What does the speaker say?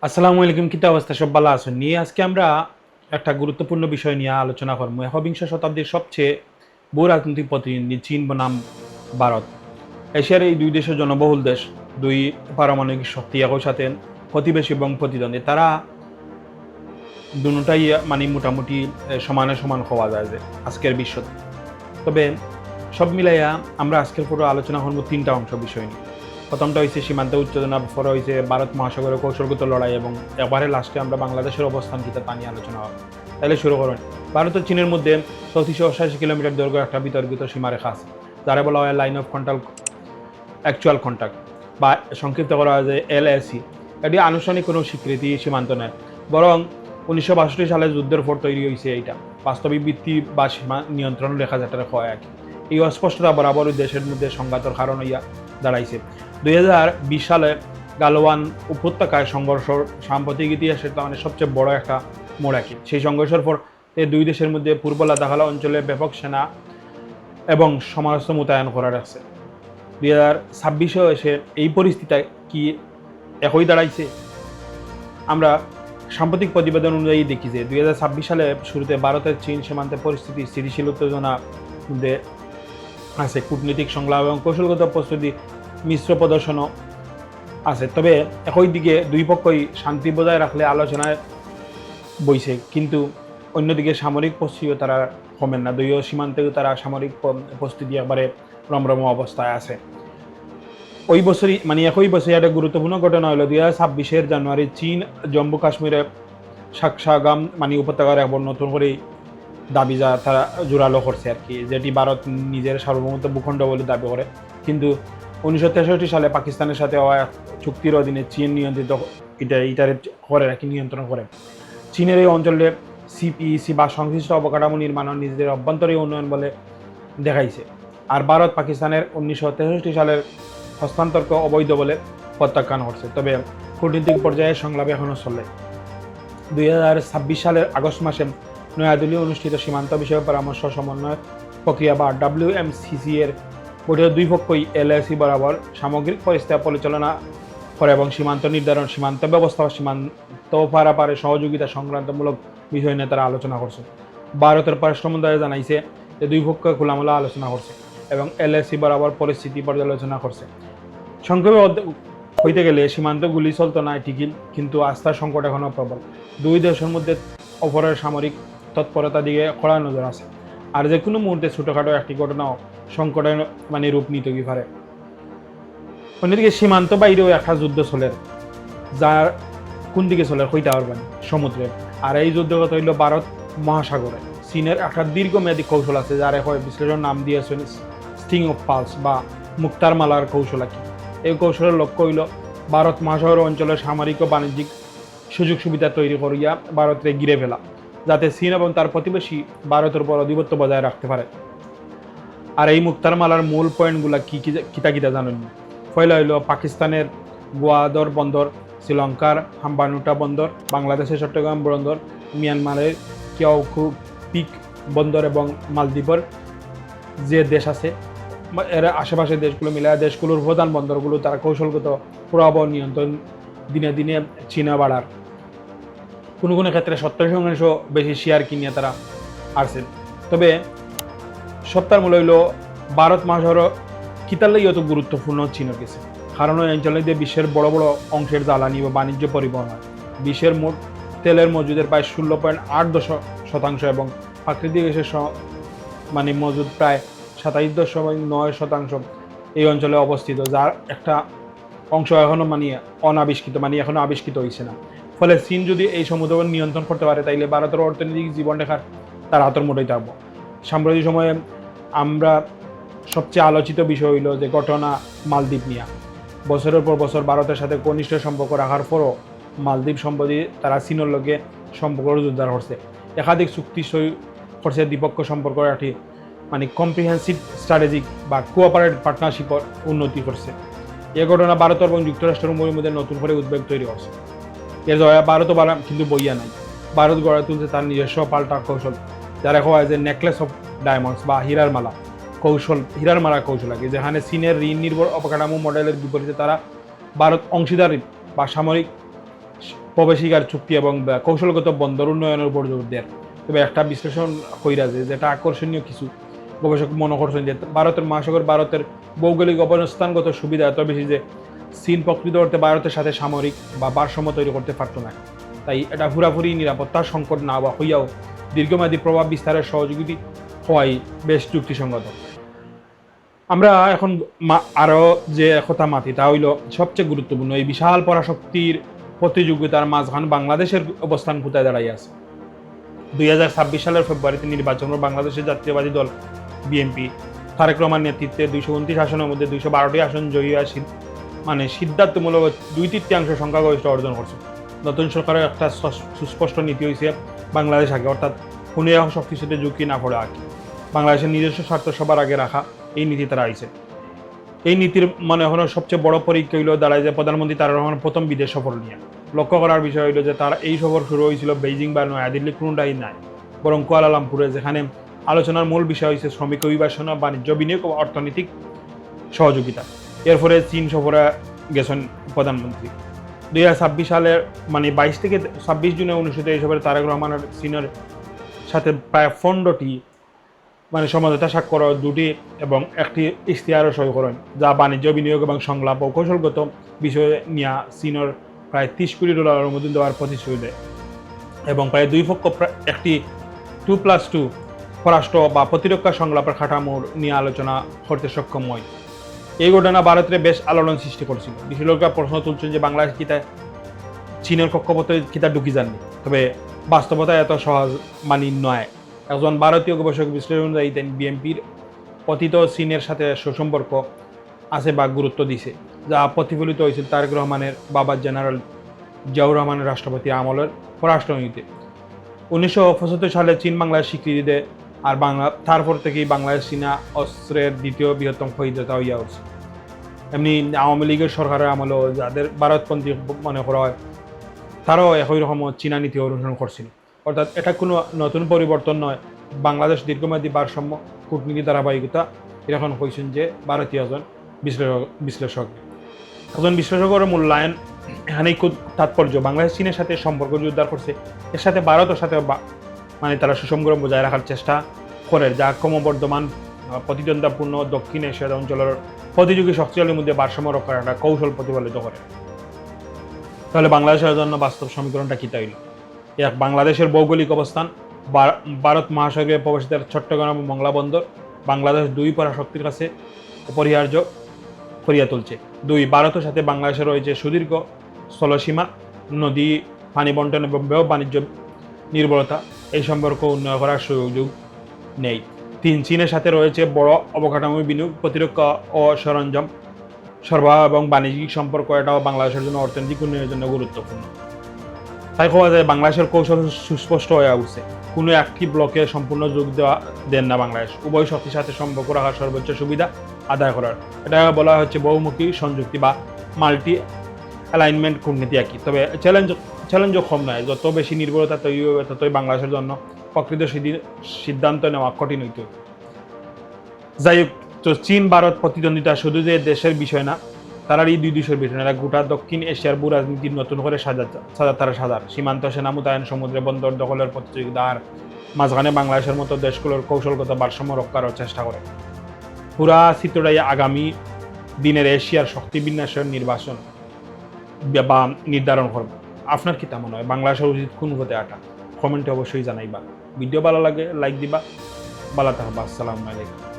আসসালামু আলাইকুম, কিতা অবস্থা? সব ভালো আছেন? নিয়ে আজকে আমরা একটা গুরুত্বপূর্ণ বিষয় নিয়ে আলোচনা করবো। একবিংশ শতাব্দীর সবচেয়ে বহু রাজনৈতিক প্রতিদ্বন্দ্বী চীন বনাম ভারত। এশিয়ার এই দুই দেশের জনবহুল দেশ, দুই পারমাণবিক শক্তি একই সাথে প্রতিবেশী এবং প্রতিদ্বন্দ্বী। তারা দুটাই মোটামুটি সমানে সমান হওয়া যায় যে আজকের বিশ্বতে। তবে সব মিলাইয়া আমরা আজকের পুরো আলোচনা করবো তিনটা অংশ বিষয় নিয়ে। প্রথমটা হয়েছে সীমান্ত উত্তেজনা, পরে হয়েছে ভারত মহাসাগরের কৌশলগত লড়াই, এবং এবারে লাস্টে আমরা বাংলাদেশের অবস্থান কিতা তা নিয়ে আলোচনা হবে। তাহলে শুরু করেন। ভারত ও চীনের মধ্যে 3480 কিলোমিটার দৈর্ঘ্য একটা বিতর্কিত সীমারেখা আছে, যারা বলা হয় line of contact, actual contact, বা সংক্ষিপ্ত করা হয় যে LAC। এটি আনুষ্ঠানিক কোনো স্বীকৃতি সীমান্ত নয়, বরং 1962 সালে যুদ্ধের পর তৈরি হয়েছে এইটা বাস্তবিক ভিত্তি বা সীমা নিয়ন্ত্রণ রেখা যেটা হয় আর কি। এই অস্পষ্টতা বরাবর দেশের মধ্যে সংঘাতের কারণ হইয়া দাঁড়াইছে। 2020 সালে গালওয়ান উপত্যকায় সংঘর্ষ সাম্প্রতিক ইতিহাসের সবচেয়ে বড় একটা মোড় আর কি। সেই সংঘর্ষের পর এই দুই দেশের মধ্যে পূর্ব লাদাখালা অঞ্চলে ব্যাপক সেনা এবং সমরাস্ত্র মোতায়েন করা রাখছে। 2026-এও এসে এই পরিস্থিতি কি একই দাঁড়াইছে? আমরা সাম্প্রতিক প্রতিবেদন অনুযায়ী দেখি যে 2026 সালে শুরুতে ভারতের চীন সীমান্তে পরিস্থিতি স্থিতিশীল উত্তেজনার মধ্যে আছে। কূটনৈতিক সংলাপ এবং কৌশলগত প্রস্তুতি মিশ্র প্রদর্শনও আছে। তবে একই দিকে দুই পক্ষই শান্তি বজায় রাখলে আলোচনায় বইছে, কিন্তু অন্যদিকে সামরিক প্রস্তুতিও তারা কমেন না। দুই সীমান্তেও তারা সামরিক প্রস্তুতি একবারে রমরম অবস্থায় আছে। ওই বছরই একই বছরই একটা গুরুত্বপূর্ণ ঘটনা হলো 2026 জানুয়ারি চীন জম্মু কাশ্মীরে শাকসাগাম উপত্যকার একবার নতুন করে দাবি যা তারা জোরালো করছে আর কি, যেটি ভারত নিজের সার্বভৌমত্ব ভূখণ্ড বলে দাবি করে। কিন্তু 1963 সালে পাকিস্তানের সাথে হওয়া চুক্তির অধীনে চীন নিয়ন্ত্রিত ইটারে করে রাখি, নিয়ন্ত্রণ করে। চীনের এই অঞ্চলে CPEC বা সংশ্লিষ্ট অবকাঠামো নির্মাণ নিজেদের অভ্যন্তরীণ উন্নয়ন বলে দেখাইছে। আর ভারত পাকিস্তানের 1963 সালের হস্তান্তরকে অবৈধ বলে প্রত্যাখ্যান করছে। তবে কূটনৈতিক পর্যায়ে সংলাপ এখনও চলে। 2026 সালের আগস্ট মাসে নয়াদিল্লি অনুষ্ঠিত সীমান্ত বিষয়ে পরামর্শ সমন্বয় প্রক্রিয়া বা WMCC এর বৈঠকে দুই পক্ষই LAC বরাবর সামগ্রিক পরিস্থিতি পরিচালনা করে এবং সীমান্ত নির্ধারণ, সীমান্ত ব্যবস্থা, সীমান্ত পারাপারে সহযোগিতা সংক্রান্তমূলক বিষয় নিয়ে তারা আলোচনা করছে। ভারতের পররাষ্ট্র মন্ত্রণালয় জানাইছে যে দুই পক্ষ খোলামেলা আলোচনা করছে এবং LAC বরাবর পরিস্থিতি পর্যালোচনা করছে। সংক্ষেপে হইতে গেলে সীমান্ত গুলি চলত না ঠিকই, কিন্তু আস্থার সংকট এখনও প্রবল। দুই দেশের মধ্যে অপরের সামরিক তৎপরতা দিকে কড়া নজর আছে, আর যে কোনো মুহূর্তে ছোটোখাটো একটি ঘটনাও সংকটের রূপ নিতে পারে। অন্যদিকে সীমান্ত বাইরেও একটা যুদ্ধ চলে, যার কোন দিকে চলে হইতে পারবেন সমুদ্রে। আর এই যুদ্ধ কথা হইল ভারত মহাসাগরে। চীনের একটা দীর্ঘমেয়াদী কৌশল আছে, যার এখন বিশ্লেষণ নাম দিয়েছেন স্টিং অফ পালস বা মুক্তার মালার কৌশল আর কি। এই কৌশলের লক্ষ্য হইল ভারত মহাসাগর অঞ্চলের সামরিক ও বাণিজ্যিক সুযোগ সুবিধা তৈরি করিয়া ভারতকে ঘিরে ফেলা, যাতে চীন এবং তার প্রতিবেশী ভারতের উপর আধিপত্য বজায় রাখতে পারে। আর এই মুক্তার মালার মূল পয়েন্টগুলা কিতা কিতা জানেন? পয়লা হইল পাকিস্তানের গোয়াদর বন্দর, শ্রীলঙ্কার হাম্বানুটা বন্দর, বাংলাদেশের চট্টগ্রাম বন্দর, মিয়ানমারের কিয়াওকু পিক বন্দর এবং মালদ্বীপের যে দেশ আছে এর আশেপাশের দেশগুলো মিলায় দেশগুলোর প্রধান বন্দরগুলো তারা কৌশলগত প্রভাব নিয়ন্ত্রণ দিনে দিনে চীনা বাড়ার কোনো কোনো ক্ষেত্রে 70% বেশি শেয়ার কিনিয়ে তারা আসছে। তবে সপ্তাহের মূল হইল ভারত মহাসাগর কিতালেই অত গুরুত্বপূর্ণ চীনের কাছে, কারণ ওই অঞ্চলে দিয়ে বিশ্বের বড় বড় অংশের জ্বালানি বা বাণিজ্য পরিবহন হয়। বিশ্বের মোট তেলের মজুদের প্রায় 16.8% এবং প্রাকৃতিক গ্যাসের মজুদ প্রায় 27.9% এই অঞ্চলে অবস্থিত, যার একটা অংশ এখনো অনাবিষ্কৃত এখনো আবিষ্কৃত হয়েছে না। ফলে চীন যদি এই সমুদ্র নিয়ন্ত্রণ করতে পারে, তাইলে ভারতের অর্থনৈতিক জীবন রেখার তার হাতের মুঠোয় থাকবো। সাম্প্রতিক সময়ে আমরা সবচেয়ে আলোচিত বিষয় হইল যে ঘটনা মালদ্বীপ নিয়ে। বছরের পর বছর ভারতের সাথে ঘনিষ্ঠ সম্পর্ক রাখার পরও মালদ্বীপ সম্প্রতি তারা চীনের লগে সম্পর্ক জোরদার করছে। একাধিক চুক্তি সই করছে, দ্বিপক্ষ সম্পর্ক একটি কম্প্রিহেন্সিভ স্ট্র্যাটেজিক বা কোঅপারেট পার্টনারশিপের উন্নতি করছে। এই ঘটনা ভারত এবং যুক্তরাষ্ট্রের মধ্যে নতুন করে উদ্বেগ তৈরি হচ্ছে। এর জয় ভারতও কিন্তু বইয়া নাই। ভারত গড়ে তুলছে তার নিজস্ব পাল্টা কৌশল, যারা হয় যে নেকলেস অফ ডায়মন্ডস বা হীরার মালা কৌশল আর কি, যেখানে চীনের ঋণ নির্ভর অবকাঠামো মডেলের বিপরীতে তারা ভারত অংশীদারি বা সামরিক প্রবেশিকার চুক্তি এবং কৌশলগত বন্দর উন্নয়নের উপর জোর দেয়। তবে একটা বিশ্লেষণ কইরা যেটা আকর্ষণীয় কিছু গবেষক মনে করছেন যে ভারতের মহাসাগর ভারতের ভৌগোলিক অবস্থানগত সুবিধা এত বেশি যে চীন প্রকৃত অর্থে ভারতের সাথে সামরিক বা ভারসাম্য তৈরি করতে পারত না। তাই এটা পুরাপুরি নিরাপত্তার সংকট না হইয়াও দীর্ঘমেয়াদী প্রভাব বিস্তারের সহযোগী হওয়াই বেশ যুক্তিসঙ্গত। আমরা এখন আরও যে কথা মাতি তা হইল সবচেয়ে গুরুত্বপূর্ণ, এই বিশাল পরাশক্তির প্রতিযোগিতার মাঝখান বাংলাদেশের অবস্থান কোথায় দাঁড়াই আছে। 2026 সালের ফেব্রুয়ারিতে নির্বাচন বাংলাদেশের জাতীয়বাদী দল বিএনপি তারেক রহমান নেতৃত্বে 229 আসনের মধ্যে 212টি আসন জয়ী আসি সিদ্ধান্তমূলক 2/3 সংখ্যাগরিষ্ঠ অর্জন করছে। নতুন সরকারের একটা সুস্পষ্ট নীতি হয়েছে বাংলাদেশ আগে, অর্থাৎ কোনো শক্তির সাথে ঝুঁকি না পড়ে আগে বাংলাদেশের নিজস্ব স্বার্থ সবার আগে রাখা, এই নীতি তারা আইছে। এই নীতির মনে হলো সবচেয়ে বড় পরীক্ষা হইল দাঁড়ায় যে প্রধানমন্ত্রী তারেক রহমান প্রথম বিদেশ সফর নিয়ে। লক্ষ্য করার বিষয় হইল যে তার এই সফর শুরু হয়েছিল বেইজিং বা নয়াদিল্লি কোনোটাই নাই, বরং কুয়ালালামপুরে, যেখানে আলোচনার মূল বিষয় হয়েছে শ্রমিক অভিবাসন, বাণিজ্য বিনিয়োগ ও অর্থনৈতিক সহযোগিতা। এরপরে চীন সফরে গেছেন প্রধানমন্ত্রী। 2026 সালের 22 থেকে 26 জুনে অনুষ্ঠিত এই সফরে তারেক রহমানের চীনের সাথে প্রায় 15টি সমঝোতা স্বাক্ষর, 2টি এবং একটি ইশতেহারও সই করেন, যা বাণিজ্য বিনিয়োগ এবং সংলাপ ও কৌশলগত বিষয়ে নিয়ে চীনের প্রায় $30 কোটি অনুমোদন দেওয়ার প্রতিশ্রুতি দেয় এবং প্রায় দুই পক্ষ একটি 2+2 পররাষ্ট্র বা প্রতিরক্ষা সংলাপের কাঠামোর নিয়ে আলোচনা করতে সক্ষম হয়। এই ঘটনা ভারতের বেশ আলোড়ন সৃষ্টি করেছিল। বিশ্লেষকরা প্রশ্ন তুলছেন যে বাংলাদেশ কিতা চীনের কক্ষপথে কিতা ঢুকি যাননি, তবে বাস্তবতা এত সহজ নয়। একজন ভারতীয় গবেষক বিশ্লেষণ দিতেন বিএনপির অতীত চীনের সাথে সুসম্পর্ক আছে বা গুরুত্ব দিছে, যা প্রতিফলিত হয়েছিল তারেক রহমানের বাবা জেনারেল জিয়াউর রহমানের রাষ্ট্রপতি আমলের পররাষ্ট্রনীতিতে। 1975 সালে চীন বাংলাদেশ স্বীকৃতি দেয়, আর তারপর থেকেই বাংলাদেশ চীনা অস্ত্রের দ্বিতীয় বৃহত্তম খরিদাতা হইয়া উঠছে। এমনি আওয়ামী লীগের সরকারের আমলেও যাদের ভারতপন্থী মনে করা হয়, তারাও একই রকম চীনা নীতি অনুসরণ করছিল। অর্থাৎ এটা কোনো নতুন পরিবর্তন নয়, বাংলাদেশ দীর্ঘমেয়াদী ভারসাম্য কূটনীতি ধারাবাহিকতা, এরকম কইছেন যে ভারতীয় একজন বিশ্লেষক। একজন বিশ্লেষকের মূল্যায়ন এখানেই খুব তাৎপর্য। বাংলাদেশ চীনের সাথে সম্পর্ক জোরদার করছে, এর সাথে ভারতের সাথে তারা সুসংগ্রাম বজায় রাখার চেষ্টা করে, যা ক্রমবর্ধমান প্রতিদ্বন্দ্বিতাপূর্ণ দক্ষিণ এশিয়া অঞ্চলের প্রতিযোগী শক্তিশালীর মধ্যে ভারসাম্য রক্ষার একটা কৌশল প্রতিফলিত করে। তাহলে বাংলাদেশের জন্য বাস্তব সমীকরণটা কী তাইল? এক, বাংলাদেশের ভৌগোলিক অবস্থান, ভারত মহাসাগরে প্রবেশিত চট্টগ্রাম ও মংলা বন্দর বাংলাদেশ দুই পরাশক্তির কাছে অপরিহার্য করিয়া তুলছে। 2, ভারতের সাথে বাংলাদেশের রয়েছে সুদীর্ঘ স্থলসীমা, নদী, পানি বন্টন এবং বাণিজ্য নির্ভরতা, এই সম্পর্ক উন্নয়ন করার সুযোগ নেই। 3, চীনের সাথে রয়েছে বড় অবকাঠামো বিনিয়োগ, প্রতিরক্ষা ও সরঞ্জাম সরবরাহ এবং বাণিজ্যিক সম্পর্ক, এটাও বাংলাদেশের জন্য অর্থনৈতিক উন্নয়নের জন্য গুরুত্বপূর্ণ। তাই কোয়া যায় বাংলাদেশের কৌশল সুস্পষ্ট হয়ে উঠছে, কোনো একটি ব্লকে সম্পূর্ণ যোগ দেন না বাংলাদেশ, উভয় শক্তির সাথে সম্পর্ক রাখার সর্বোচ্চ সুবিধা আদায় করার। এটা বলা হচ্ছে বহুমুখী সংযুক্তি বা মাল্টি অ্যালাইনমেন্ট কূটনীতি একই। তবে চ্যালেঞ্জও কম নয়, যত বেশি নির্ভরতা তৈরি হবে ততই বাংলাদেশের জন্য প্রকৃত সিদ্ধান্ত নেওয়া কঠিন হইত। যাই হোক, তো চীন ভারত প্রতিদ্বন্দ্বিতা শুধু যে দেশের বিষয় না, তারার এই দুই দেশের বিষয় না, গোটা দক্ষিণ এশিয়ার ভূ রাজনীতির নতুন করে সাজার সীমান্ত সেনা মোতায়েন, সমুদ্রে বন্দর দখলের প্রতিযোগিতা, আর মাঝখানে বাংলাদেশের মতো দেশগুলোর কৌশলগত ভারসাম্য রক্ষারও চেষ্টা করে। পুরা চিত্রটাই আগামী দিনের এশিয়ার শক্তি বিন্যাসের নির্বাচন বা নির্ধারণ করবে। আপনার কি তা মনে হয়? বাংলাদেশের উচিত কোন হতে আটা? কমেন্টে অবশ্যই জানাইবা। ভিডিও ভালো লাগে লাইক দিবা। ভালো থাকবা। আসসালামু আলাইকুম।